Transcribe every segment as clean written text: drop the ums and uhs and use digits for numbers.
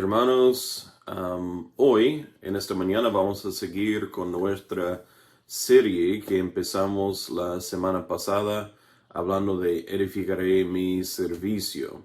hermanos, hoy, en esta mañana, vamos a seguir con nuestra serie que empezamos la semana pasada, hablando de edificaré mi servicio.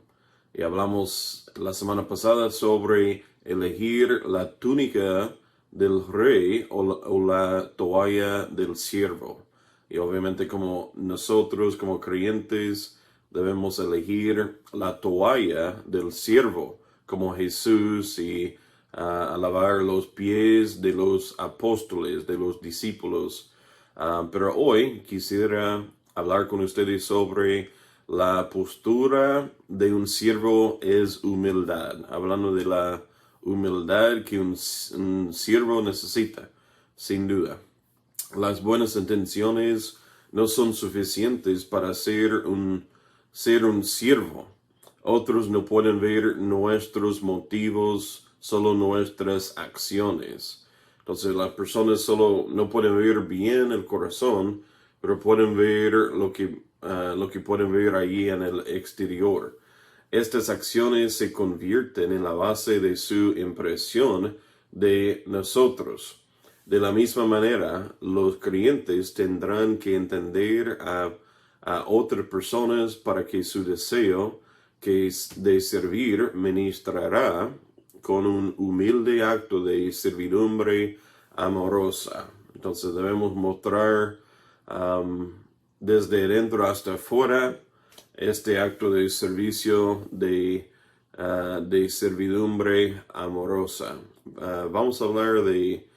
Y hablamos la semana pasada sobre elegir la túnica del rey o la toalla del siervo. Y obviamente como nosotros, como creyentes, debemos elegir la toalla del siervo, como Jesús, y lavar los pies de los apóstoles, de los discípulos. Pero hoy quisiera hablar con ustedes sobre la postura de un siervo es humildad, hablando de la humildad que un siervo necesita, sin duda. Las buenas intenciones no son suficientes para ser un siervo. Otros no pueden ver nuestros motivos, solo nuestras acciones. Entonces las personas solo no pueden ver bien el corazón, pero pueden ver lo que pueden ver allí en el exterior. Estas acciones se convierten en la base de su impresión de nosotros. De la misma manera, los creyentes tendrán que entender a otras personas para que su deseo que es de servir ministrará con un humilde acto de servidumbre amorosa. Entonces debemos mostrar desde dentro hasta afuera este acto de servicio de servidumbre amorosa. Vamos a hablar de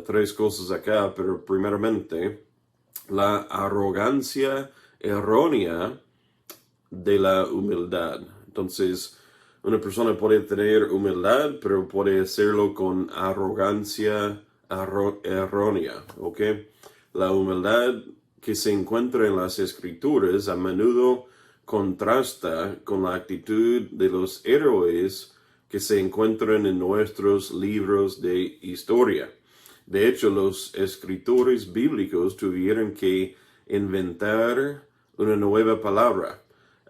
tres cosas acá, pero primeramente la arrogancia errónea de la humildad. Entonces, una persona puede tener humildad, pero puede hacerlo con arrogancia errónea, ¿ok? La humildad que se encuentra en las escrituras a menudo contrasta con la actitud de los héroes que se encuentran en nuestros libros de historia. De hecho, los escritores bíblicos tuvieron que inventar una nueva palabra,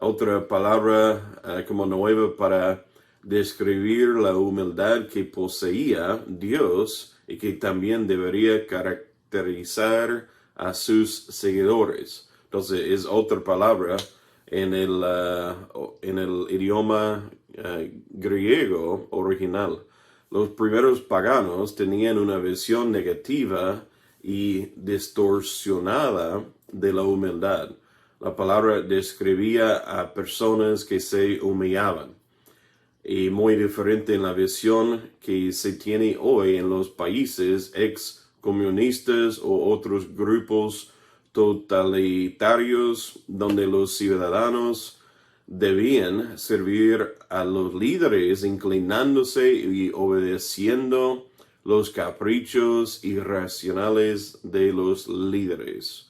otra palabra como nueva para describir la humildad que poseía Dios y que también debería caracterizar a sus seguidores. Entonces es otra palabra en el idioma griego original. Los primeros paganos tenían una visión negativa y distorsionada de la humildad. La palabra describía a personas que se humillaban. Y muy diferente en la visión que se tiene hoy en los países excomunistas o otros grupos totalitarios donde los ciudadanos debían servir a los líderes inclinándose y obedeciendo los caprichos irracionales de los líderes.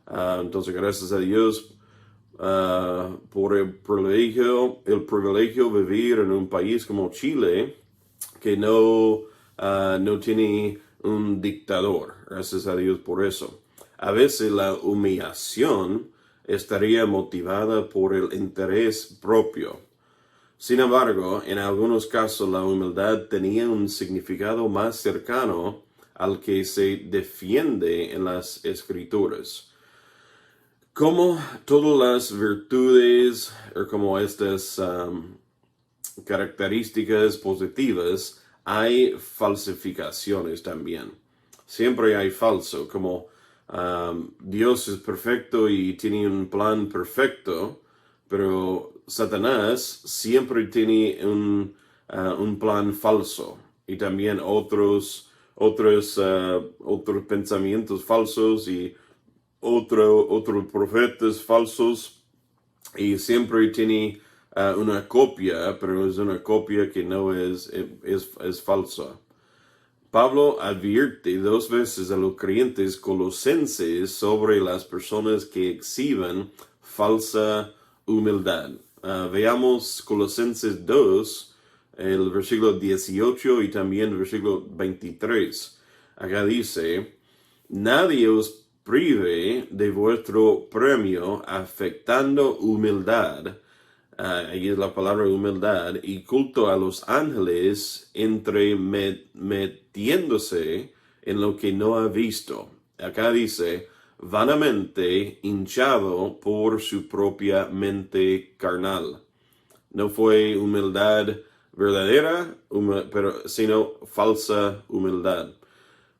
Entonces, gracias a Dios por el privilegio de vivir en un país como Chile que no tiene un dictador. Gracias a Dios por eso. A veces la humillación estaría motivada por el interés propio. Sin embargo, en algunos casos la humildad tenía un significado más cercano al que se defiende en las escrituras. Como todas las virtudes o como estas características positivas, hay falsificaciones también. Siempre hay falso, como Dios es perfecto y tiene un plan perfecto, pero Satanás siempre tiene un plan falso y también otros pensamientos falsos y otros profetas falsos, y siempre tiene una copia, pero es una copia que no es falsa. Pablo advierte dos veces a los creyentes colosenses sobre las personas que exhiben falsa humildad. Veamos Colosenses 2, el versículo 18 y también el versículo 23. Acá dice: nadie os prive de vuestro premio afectando humildad, ahí es la palabra humildad, y culto a los ángeles metiéndose en lo que no ha visto. Acá dice, vanamente hinchado por su propia mente carnal. No fue humildad verdadera, sino falsa humildad.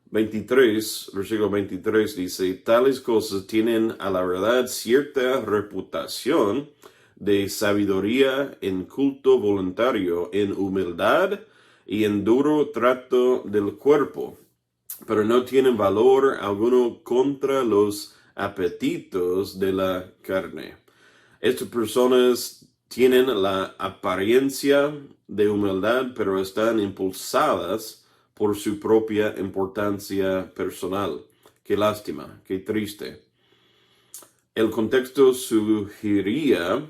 23, versículo 23 dice, tales cosas tienen a la verdad cierta reputación de sabiduría en culto voluntario, en humildad y en duro trato del cuerpo, pero no tienen valor alguno contra los apetitos de la carne. Estas personas tienen la apariencia de humildad, pero están impulsadas por su propia importancia personal. Qué lástima, qué triste. El contexto sugería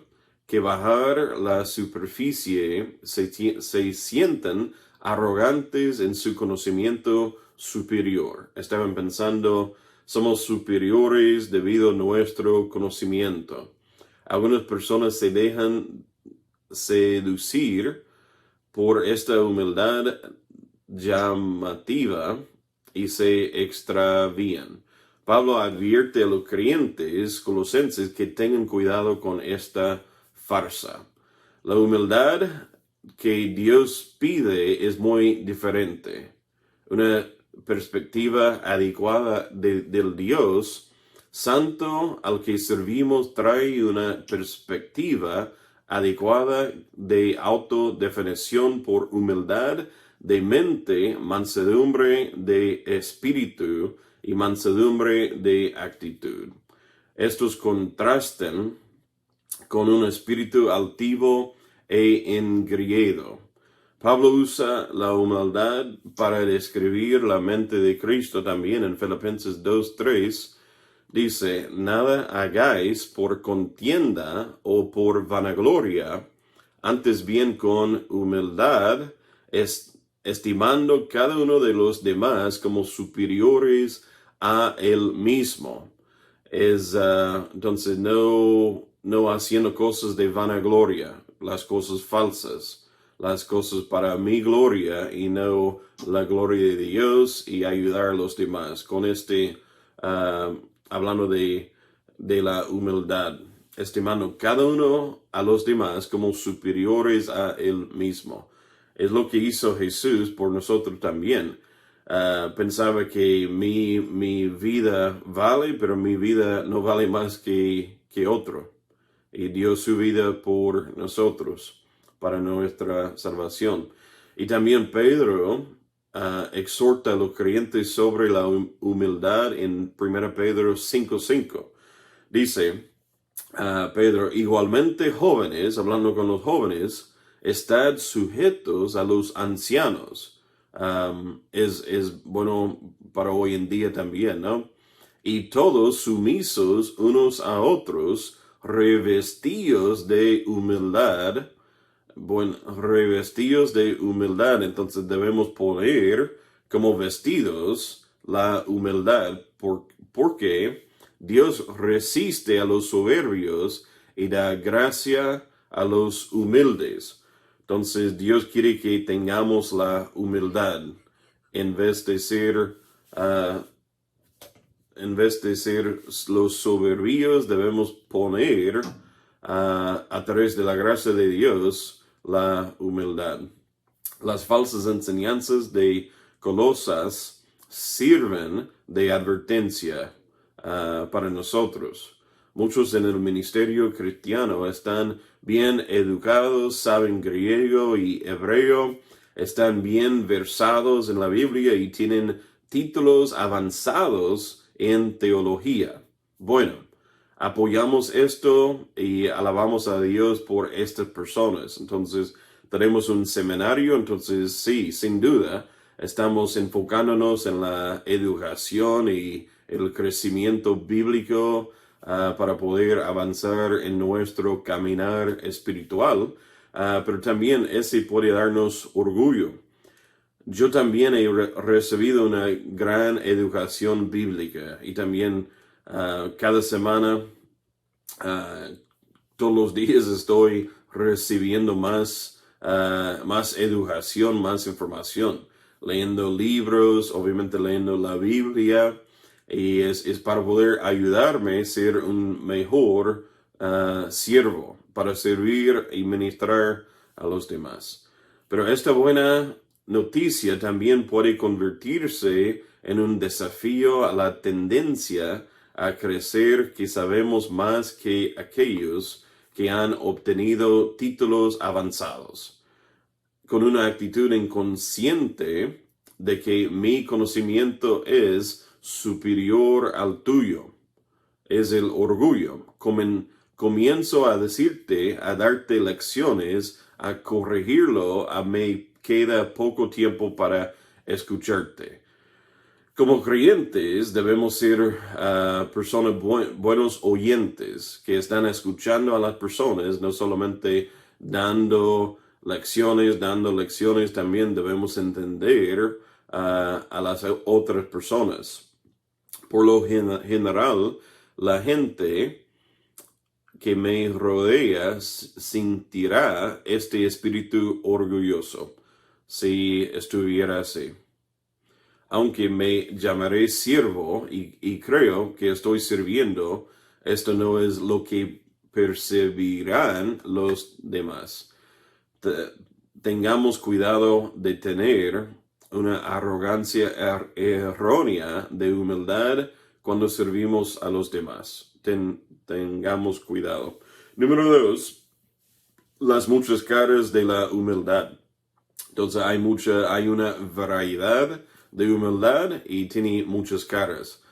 que bajar la superficie se sienten arrogantes en su conocimiento superior. Estaban pensando, somos superiores debido a nuestro conocimiento. Algunas personas se dejan seducir por esta humildad llamativa y se extravían. Pablo advierte a los creyentes colosenses que tengan cuidado con esta farsa. La humildad que Dios pide es muy diferente. Una perspectiva adecuada del Dios santo al que servimos trae una perspectiva adecuada de autodefinición por humildad de mente, mansedumbre de espíritu y mansedumbre de actitud. Estos contrastan con un espíritu altivo e engreído. Pablo usa la humildad para describir la mente de Cristo también en Filipenses 2:3. Dice, nada hagáis por contienda o por vanagloria, antes bien con humildad, estimando cada uno de los demás como superiores a él mismo. Entonces no haciendo cosas de vanagloria, las cosas falsas, las cosas para mi gloria y no la gloria de Dios y ayudar a los demás. Con hablando de la humildad, estimando cada uno a los demás como superiores a él mismo. Es lo que hizo Jesús por nosotros también. Pensaba que mi vida vale, pero mi vida no vale más que otro. Y dio su vida por nosotros, para nuestra salvación. Y también Pedro exhorta a los creyentes sobre la humildad en 1 Pedro 5:5. Dice Pedro, igualmente jóvenes, hablando con los jóvenes, estad sujetos a los ancianos. Es bueno para hoy en día también, ¿no? Y todos sumisos unos a otros, revestidos de humildad. Bueno, revestidos de humildad, entonces debemos poner como vestidos la humildad, porque Dios resiste a los soberbios y da gracia a los humildes. Entonces Dios quiere que tengamos la humildad en vez de ser los soberbios. Debemos poner a través de la gracia de Dios la humildad. Las falsas enseñanzas de Colosas sirven de advertencia para nosotros. Muchos en el ministerio cristiano están bien educados, saben griego y hebreo, están bien versados en la Biblia y tienen títulos avanzados en teología. Bueno, apoyamos esto y alabamos a Dios por estas personas. Entonces, tenemos un seminario, entonces sí, sin duda, estamos enfocándonos en la educación y el crecimiento bíblico para poder avanzar en nuestro caminar espiritual, pero también ese puede darnos orgullo. Yo también he recibido una gran educación bíblica y también cada semana, todos los días estoy recibiendo más educación, más información, leyendo libros, obviamente leyendo la Biblia, y es para poder ayudarme a ser un mejor siervo, para servir y ministrar a los demás. Pero esta buena noticia también puede convertirse en un desafío a la tendencia a creer que sabemos más que aquellos que han obtenido títulos avanzados, con una actitud inconsciente de que mi conocimiento es superior al tuyo. Es el orgullo. Comienzo a decirte, a darte lecciones, a corregirlo, me queda poco tiempo para escucharte. Como creyentes debemos ser personas buenos oyentes que están escuchando a las personas, no solamente dando lecciones, también debemos entender a las otras personas. Por lo general, la gente que me rodea sentirá este espíritu orgulloso si estuviera así. Aunque me llamaré siervo y creo que estoy sirviendo, esto no es lo que percibirán los demás. Tengamos cuidado de tener una arrogancia errónea de humildad cuando servimos a los demás. Tengamos cuidado. Número 2, las muchas caras de la humildad. Entonces hay una variedad de humildad y tiene muchas caras.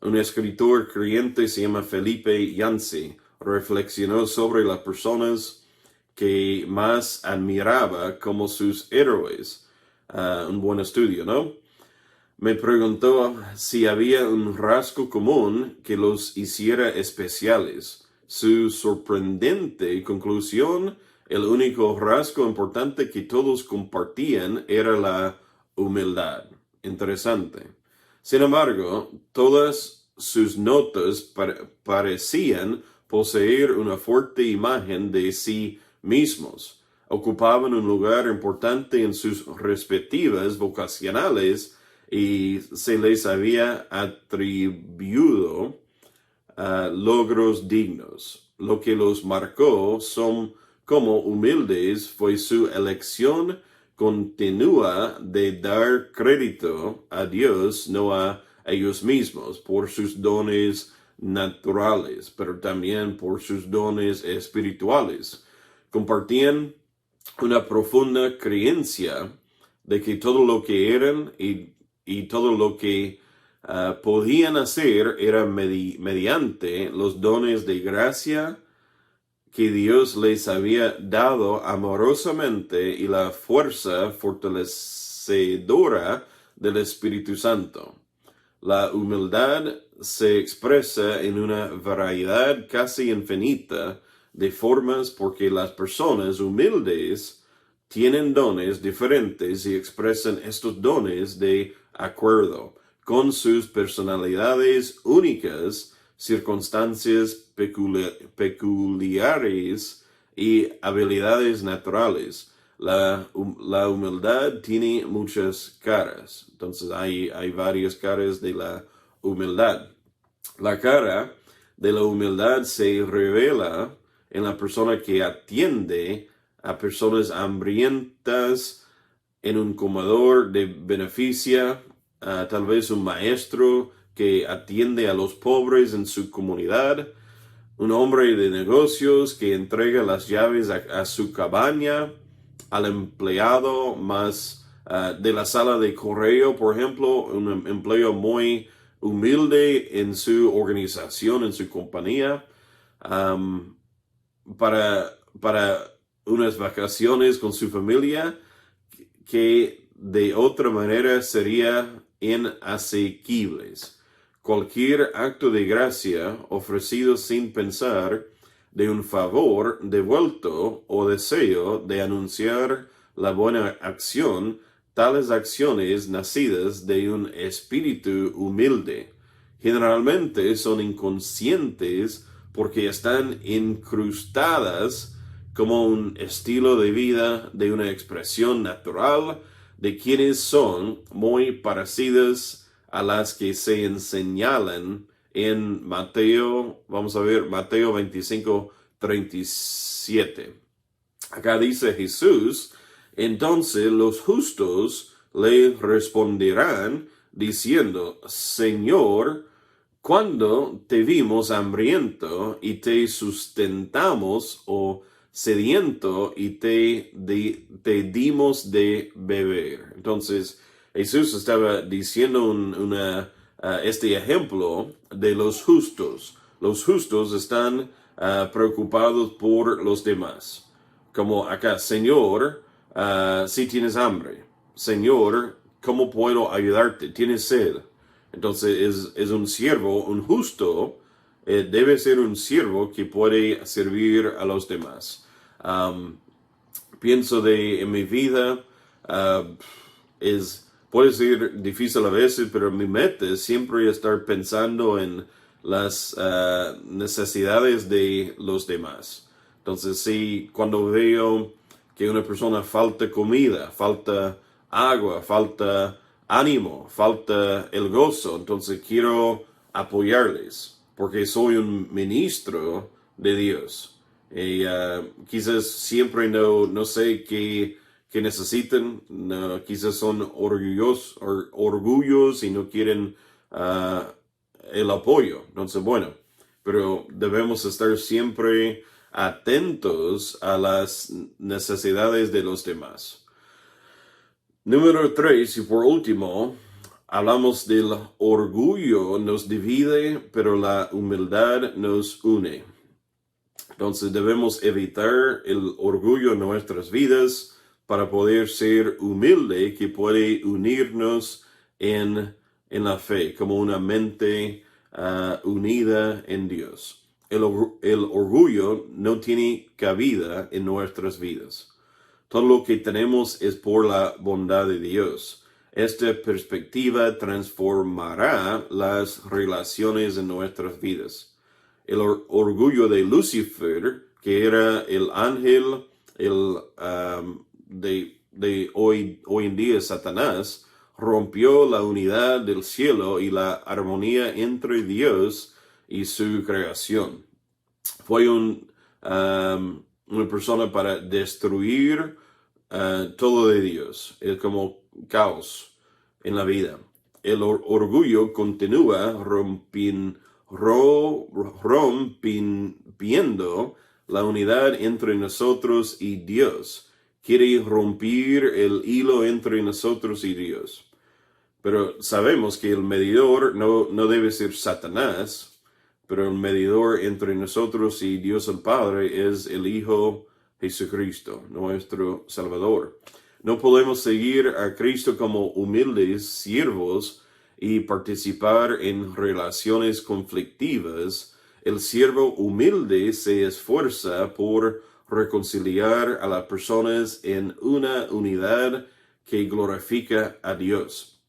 Un escritor creyente se llama Felipe Yancey. Reflexionó sobre las personas que más admiraba como sus héroes. Un buen estudio, ¿no? Me preguntó si había un rasgo común que los hiciera especiales. Su sorprendente conclusión: el único rasgo importante que todos compartían era la humildad. Interesante. Sin embargo, todas sus notas parecían poseer una fuerte imagen de sí mismos. Ocupaban un lugar importante en sus respectivas vocacionales y se les había atribuido logros dignos. Lo que los marcó como humildes fue su elección continúa de dar crédito a Dios, no a ellos mismos, por sus dones naturales, pero también por sus dones espirituales. Compartían una profunda creencia de que todo lo que eran y todo lo que podían hacer era mediante los dones de gracia que Dios les había dado amorosamente y la fuerza fortalecedora del Espíritu Santo. La humildad se expresa en una variedad casi infinita de formas porque las personas humildes tienen dones diferentes y expresan estos dones de acuerdo con sus personalidades únicas, circunstancias peculiares y habilidades naturales. La humildad tiene muchas caras. Entonces hay varias caras de la humildad. La cara de la humildad se revela en la persona que atiende a personas hambrientas, en un comedor de beneficia, tal vez un maestro que atiende a los pobres en su comunidad, un hombre de negocios que entrega las llaves a su cabaña, al empleado más de la sala de correo, por ejemplo, un empleo muy humilde en su organización, en su compañía, para unas vacaciones con su familia que de otra manera sería inasequibles. Cualquier acto de gracia ofrecido sin pensar, de un favor devuelto o deseo de anunciar la buena acción, tales acciones nacidas de un espíritu humilde, generalmente son inconscientes porque están incrustadas como un estilo de vida, de una expresión natural de quienes son muy parecidas a las que se señalan en Mateo, vamos a ver, Mateo 25:37. Acá dice Jesús, entonces los justos le responderán diciendo, Señor, cuando te vimos hambriento y te sustentamos o sediento y te dimos de beber. Entonces Jesús estaba diciendo este ejemplo de los justos. Los justos están preocupados por los demás. Como acá, Señor, si tienes hambre. Señor, ¿cómo puedo ayudarte? ¿Tienes sed? Entonces es un siervo, un justo, debe ser un siervo que puede servir a los demás. Pienso en mi vida, puede ser difícil a veces, pero mi meta es siempre estar pensando en las necesidades de los demás. Entonces, sí, cuando veo que una persona falta comida, falta agua, falta ánimo, falta el gozo, entonces quiero apoyarles, porque soy un ministro de Dios. Y quizás siempre no sé qué necesitan, quizás son orgullos y no quieren el apoyo. Entonces, bueno, pero debemos estar siempre atentos a las necesidades de los demás. Número 3, y por último, hablamos del orgullo nos divide, pero la humildad nos une. Entonces debemos evitar el orgullo en nuestras vidas para poder ser humilde, que puede unirnos en la fe, como una mente unida en Dios. El orgullo no tiene cabida en nuestras vidas. Todo lo que tenemos es por la bondad de Dios. Esta perspectiva transformará las relaciones en nuestras vidas. El orgullo de Lucifer, que era el ángel de hoy en día Satanás, rompió la unidad del cielo y la armonía entre Dios y su creación. Fue una persona para destruir todo de Dios. Es como caos en la vida. El orgullo continúa rompiendo la unidad entre nosotros y Dios. Quiere romper el hilo entre nosotros y Dios. Pero sabemos que el medidor no debe ser Satanás, pero el medidor entre nosotros y Dios el Padre es el Hijo Jesucristo, nuestro Salvador. No podemos seguir a Cristo como humildes siervos y participar en relaciones conflictivas. El siervo humilde se esfuerza por reconciliar a las personas en una unidad que glorifica a Dios.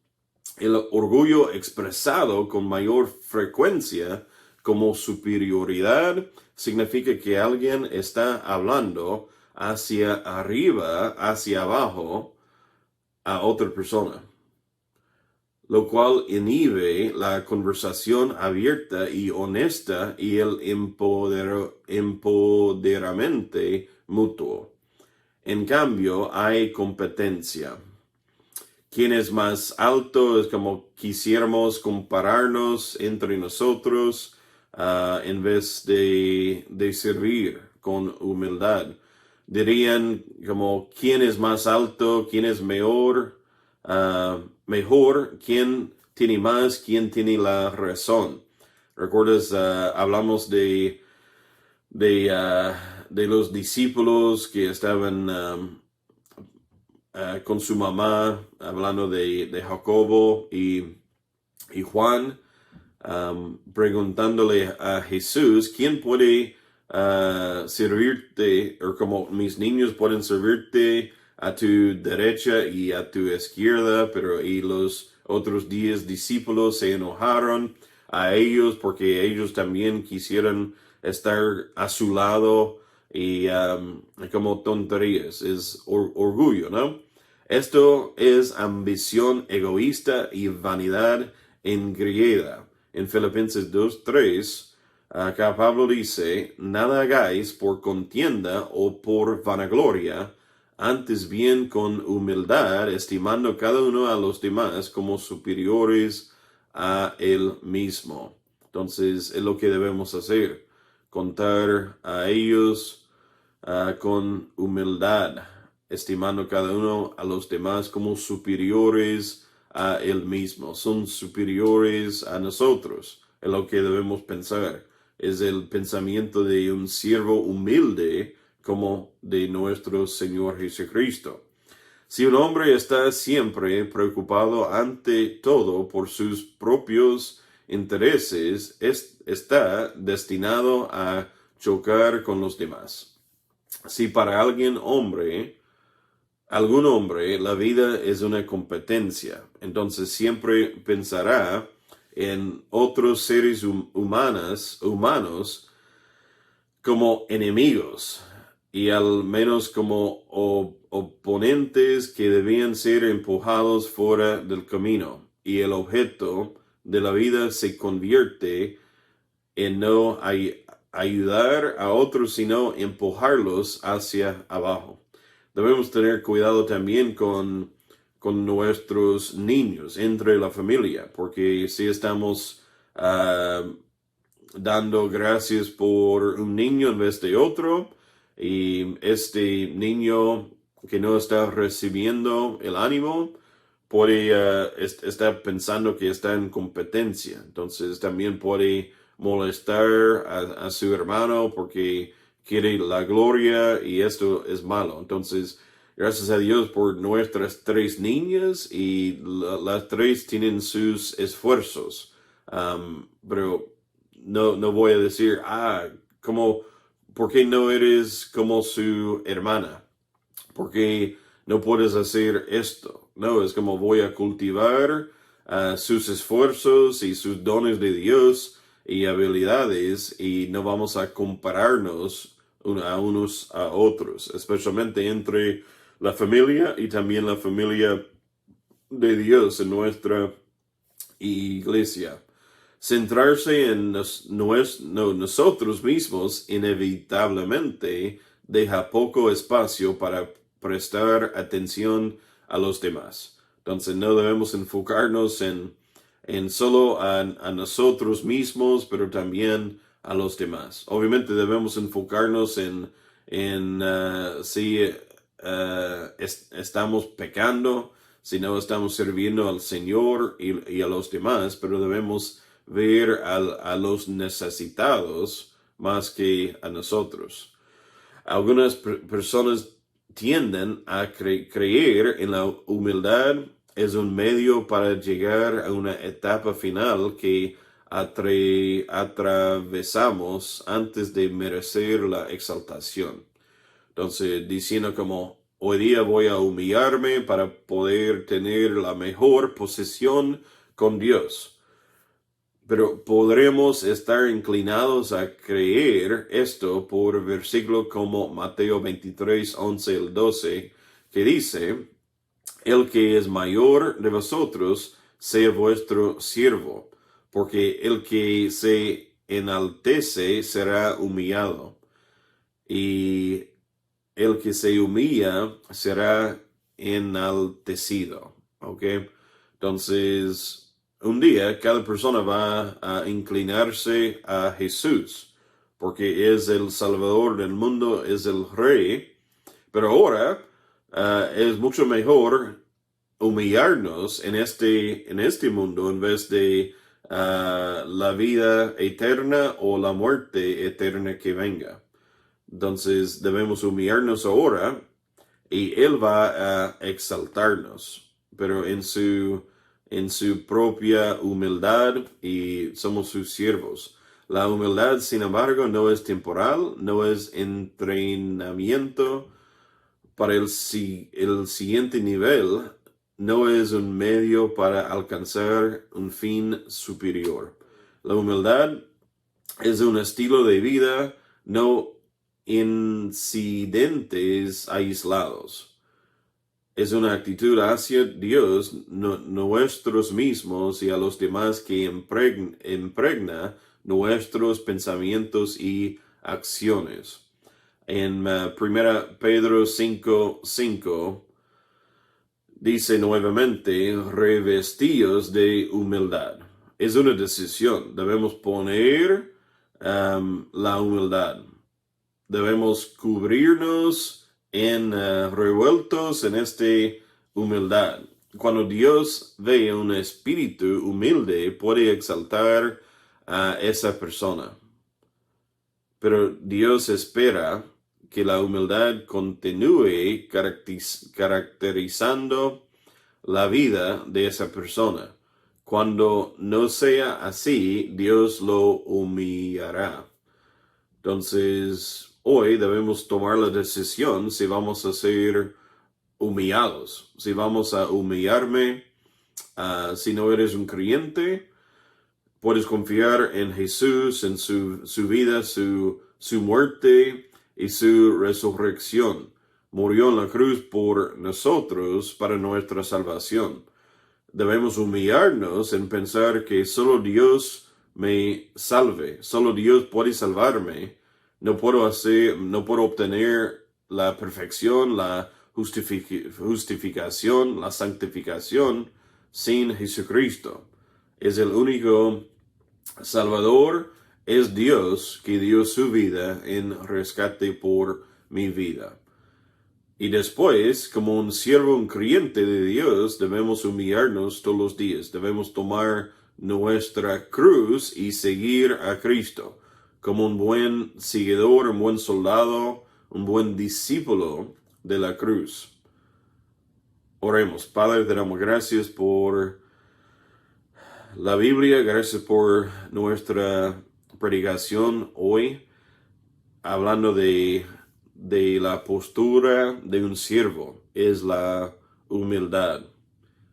El orgullo expresado con mayor frecuencia como superioridad significa que alguien está hablando hacia arriba, hacia abajo a otra persona, lo cual inhibe la conversación abierta y honesta y el empoderamiento mutuo. En cambio, hay competencia. ¿Quién es más alto? Es como quisiéramos compararnos entre nosotros en vez de servir con humildad. Dirían como quién es más alto, quién es mejor, quién tiene más, quién tiene la razón. ¿Recuerdas? Hablamos de los discípulos que estaban con su mamá, hablando de Jacobo y Juan, preguntándole a Jesús, ¿quién puede servirte, o como mis niños pueden servirte a tu derecha y a tu izquierda? Pero y los otros 10 discípulos se enojaron a ellos porque ellos también quisieran estar a su lado. y como tonterías, es orgullo, ¿no? Esto es ambición egoísta y vanidad engreída. En Filipenses 2:3, acá Pablo dice, nada hagáis por contienda o por vanagloria, antes bien con humildad, estimando cada uno a los demás como superiores a él mismo. Entonces, es lo que debemos hacer, contar a ellos con humildad, estimando cada uno a los demás como superiores a él mismo. Son superiores a nosotros, es lo que debemos pensar. Es el pensamiento de un siervo humilde como de nuestro Señor Jesucristo. Si un hombre está siempre preocupado ante todo por sus propios intereses, está destinado a chocar con los demás. Si para algún hombre, la vida es una competencia, entonces siempre pensará en otros seres humanos como enemigos y al menos como oponentes que debían ser empujados fuera del camino. Y el objeto de la vida se convierte en no ayudar a otros, sino empujarlos hacia abajo. Debemos tener cuidado también con nuestros niños entre la familia, porque si estamos dando gracias por un niño en vez de otro, y este niño que no está recibiendo el ánimo puede estar pensando que está en competencia. Entonces también puede molestar a su hermano porque quiere la gloria y esto es malo. Entonces, gracias a Dios por nuestras 3 niñas y las 3 tienen sus esfuerzos. Pero no voy a decir, ¿por qué no eres como su hermana? ¿Por qué no puedes hacer esto? No, es como voy a cultivar sus esfuerzos y sus dones de Dios y habilidades y no vamos a compararnos unos a otros, especialmente entre la familia y también la familia de Dios en nuestra iglesia. Centrarse en nosotros mismos inevitablemente deja poco espacio para prestar atención a los demás. Entonces no debemos enfocarnos en solo a nosotros mismos, pero también a los demás. Obviamente debemos enfocarnos en si estamos pecando, si no estamos sirviendo al Señor y a los demás, pero debemos ver a los necesitados más que a nosotros. Algunas personas tienden a creer en la humildad es un medio para llegar a una etapa final que atravesamos antes de merecer la exaltación. Entonces, diciendo como, hoy día voy a humillarme para poder tener la mejor posición con Dios. Pero podremos estar inclinados a creer esto por versículos como Mateo 23, 11 al 12, que dice, el que es mayor de vosotros sea vuestro siervo, porque el que se enaltece será humillado, y el que se humilla será enaltecido. ¿Ok? Entonces, un día cada persona va a inclinarse a Jesús, porque es el Salvador del mundo, es el Rey, pero ahora es mucho mejor humillarnos en este mundo en vez de la vida eterna o la muerte eterna que venga. Entonces debemos humillarnos ahora y Él va a exaltarnos, pero en su propia humildad y somos sus siervos. La humildad, sin embargo, no es temporal, no es entrenamiento para el siguiente nivel, no es un medio para alcanzar un fin superior. La humildad es un estilo de vida, no incidentes aislados. Es una actitud hacia Dios, nuestros mismos y a los demás que impregna nuestros pensamientos y acciones. En 1 Pedro 5:5 dice nuevamente, revestidos de humildad. Es una decisión. Debemos poner la humildad. Debemos cubrirnos revueltos en esta humildad. Cuando Dios ve un espíritu humilde, puede exaltar a esa persona. Pero Dios espera que la humildad continúe caracterizando la vida de esa persona. Cuando no sea así, Dios lo humillará. Entonces, hoy debemos tomar la decisión si vamos a ser humillados, si vamos a humillarme. Si no eres un creyente, puedes confiar en Jesús, en su vida, su muerte y su resurrección. Murió en la cruz por nosotros para nuestra salvación. Debemos humillarnos en pensar que solo Dios me salve, solo Dios puede salvarme. No puedo obtener la perfección, la justificación, la santificación sin Jesucristo. Es el único Salvador, es Dios que dio su vida en rescate por mi vida. Y después, como un siervo, un creyente de Dios, debemos humillarnos todos los días. Debemos tomar nuestra cruz y seguir a Cristo. Como un buen seguidor, un buen soldado, un buen discípulo de la cruz. Oremos. Padre, te damos gracias por la Biblia, gracias por nuestra predicación hoy, hablando de la postura de un siervo, es la humildad.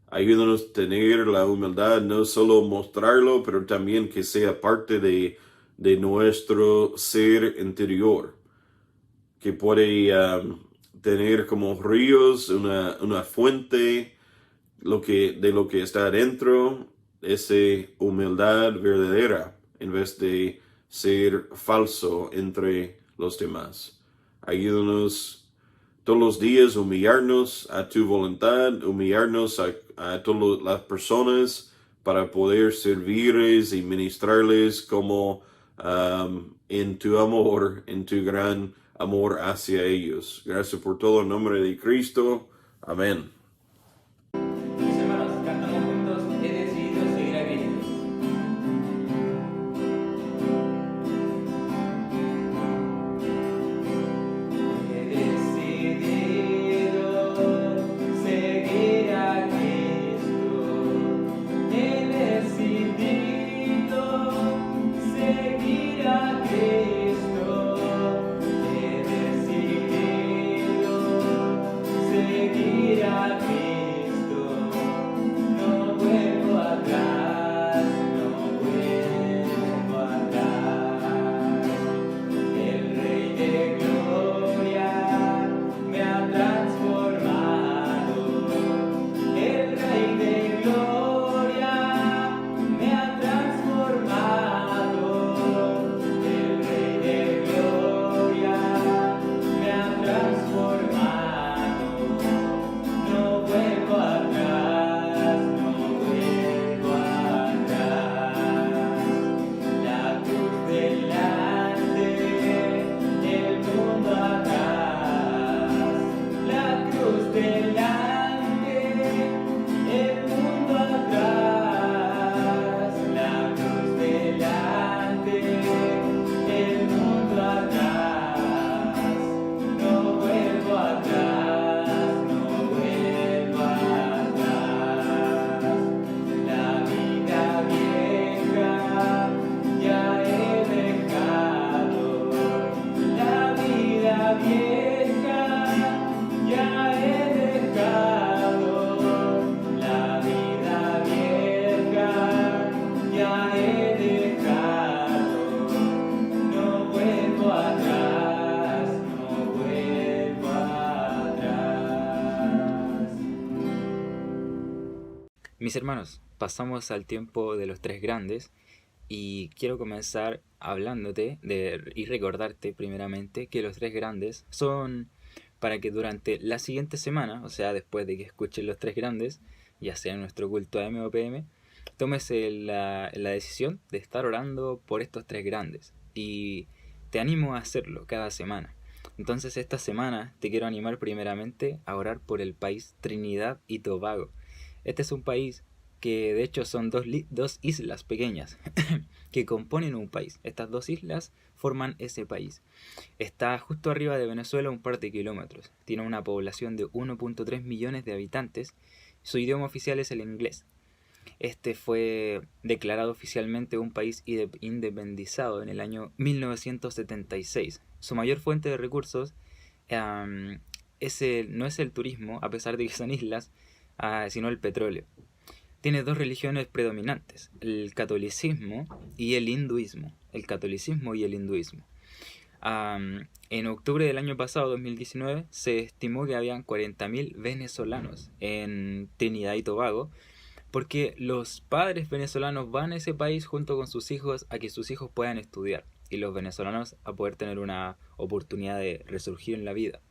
Ayúdanos a tener la humildad, no solo mostrarlo, pero también que sea parte de nuestro ser interior, que puede tener como ríos, una fuente, de lo que está adentro, esa humildad verdadera, en vez de ser falso entre los demás. Ayúdanos todos los días a humillarnos a tu voluntad, humillarnos a todas las personas para poder servirles y ministrarles como en tu amor, en tu gran amor hacia ellos. Gracias por todo en nombre de Cristo. Amén. Mis hermanos, cantamos juntos, he decidido seguir a Cristo. He decidido seguir a Cristo. He decidido seguir a Cristo. He decidido seguir a Cristo. Mis hermanos, pasamos al tiempo de los tres grandes y quiero comenzar hablándote y recordarte primeramente que los tres grandes son para que durante la siguiente semana, o sea, después de que escuches los tres grandes, ya sea en nuestro culto AM o PM, tomes la decisión de estar orando por estos tres grandes. Y te animo a hacerlo cada semana. Entonces esta semana te quiero animar primeramente a orar por el país Trinidad y Tobago. Este es un país que de hecho son dos islas pequeñas que componen un país. Estas dos islas forman ese país. Está justo arriba de Venezuela, un par de kilómetros. Tiene una población de 1.3 millones de habitantes. Su idioma oficial es el inglés. Este fue declarado oficialmente un país independizado en el año 1976. Su mayor fuente de recursos no es el turismo, a pesar de que son islas, sino el petróleo. Tiene dos religiones predominantes, el catolicismo y el hinduismo. El catolicismo y el hinduismo. En octubre del año pasado, 2019, se estimó que habían 40.000 venezolanos en Trinidad y Tobago, porque los padres venezolanos van a ese país junto con sus hijos a que sus hijos puedan estudiar y los venezolanos a poder tener una oportunidad de resurgir en la vida.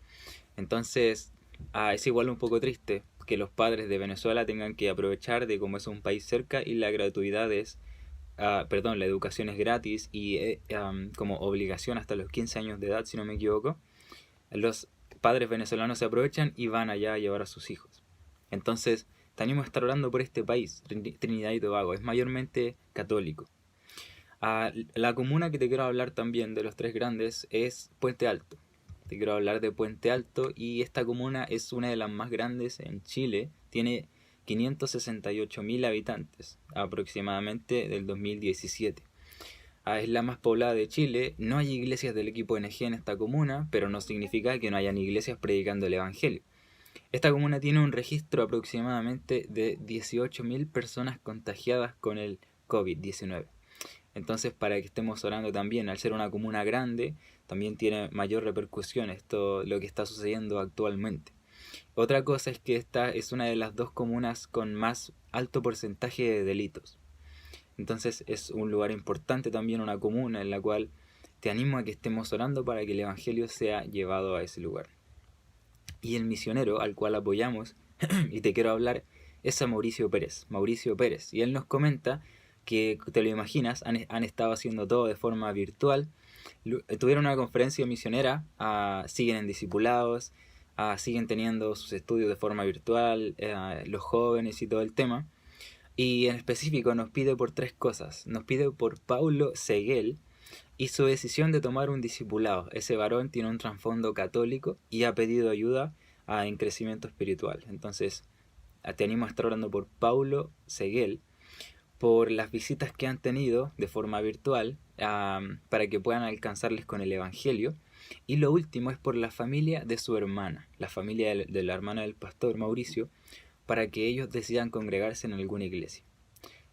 Entonces, es igual un poco triste que los padres de Venezuela tengan que aprovechar de cómo es un país cerca y la gratuidad es, la educación es gratis y como obligación hasta los 15 años de edad, si no me equivoco. Los padres venezolanos se aprovechan y van allá a llevar a sus hijos. Entonces, te animo a estar orando por este país, Trinidad y Tobago. Es mayormente católico. La comuna que te quiero hablar también de los tres grandes es Puente Alto. Te quiero hablar de Puente Alto y esta comuna es una de las más grandes en Chile. Tiene 568.000 habitantes aproximadamente del 2017. Es la más poblada de Chile. No hay iglesias del equipo NG en esta comuna, pero no significa que no hayan iglesias predicando el evangelio. Esta comuna tiene un registro aproximadamente de 18.000 personas contagiadas con el COVID-19. Entonces, para que estemos orando también, al ser una comuna grande, también tiene mayor repercusión esto, lo que está sucediendo actualmente. Otra cosa es que esta es una de las dos comunas con más alto porcentaje de delitos. Entonces es un lugar importante también, una comuna en la cual te animo a que estemos orando para que el evangelio sea llevado a ese lugar. Y el misionero al cual apoyamos, y te quiero hablar, es a Mauricio Pérez. Mauricio Pérez. Y él nos comenta que, te lo imaginas, han estado haciendo todo de forma virtual. Tuvieron una conferencia misionera, siguen en discipulados, siguen teniendo sus estudios de forma virtual, los jóvenes y todo el tema. Y en específico nos pide por tres cosas. Nos pide por Paulo Seguel y su decisión de tomar un discipulado. Ese varón tiene un trasfondo católico y ha pedido ayuda en crecimiento espiritual. Entonces, te animo a estar orando por Paulo Seguel, por las visitas que han tenido de forma virtual, para que puedan alcanzarles con el evangelio. Y lo último es por la familia de su hermana, la familia de la hermana del pastor Mauricio, para que ellos decidan congregarse en alguna iglesia.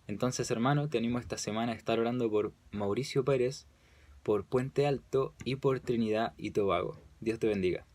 Entonces, hermano, te animo esta semana a estar orando por Mauricio Pérez, por Puente Alto y por Trinidad y Tobago. Dios te bendiga.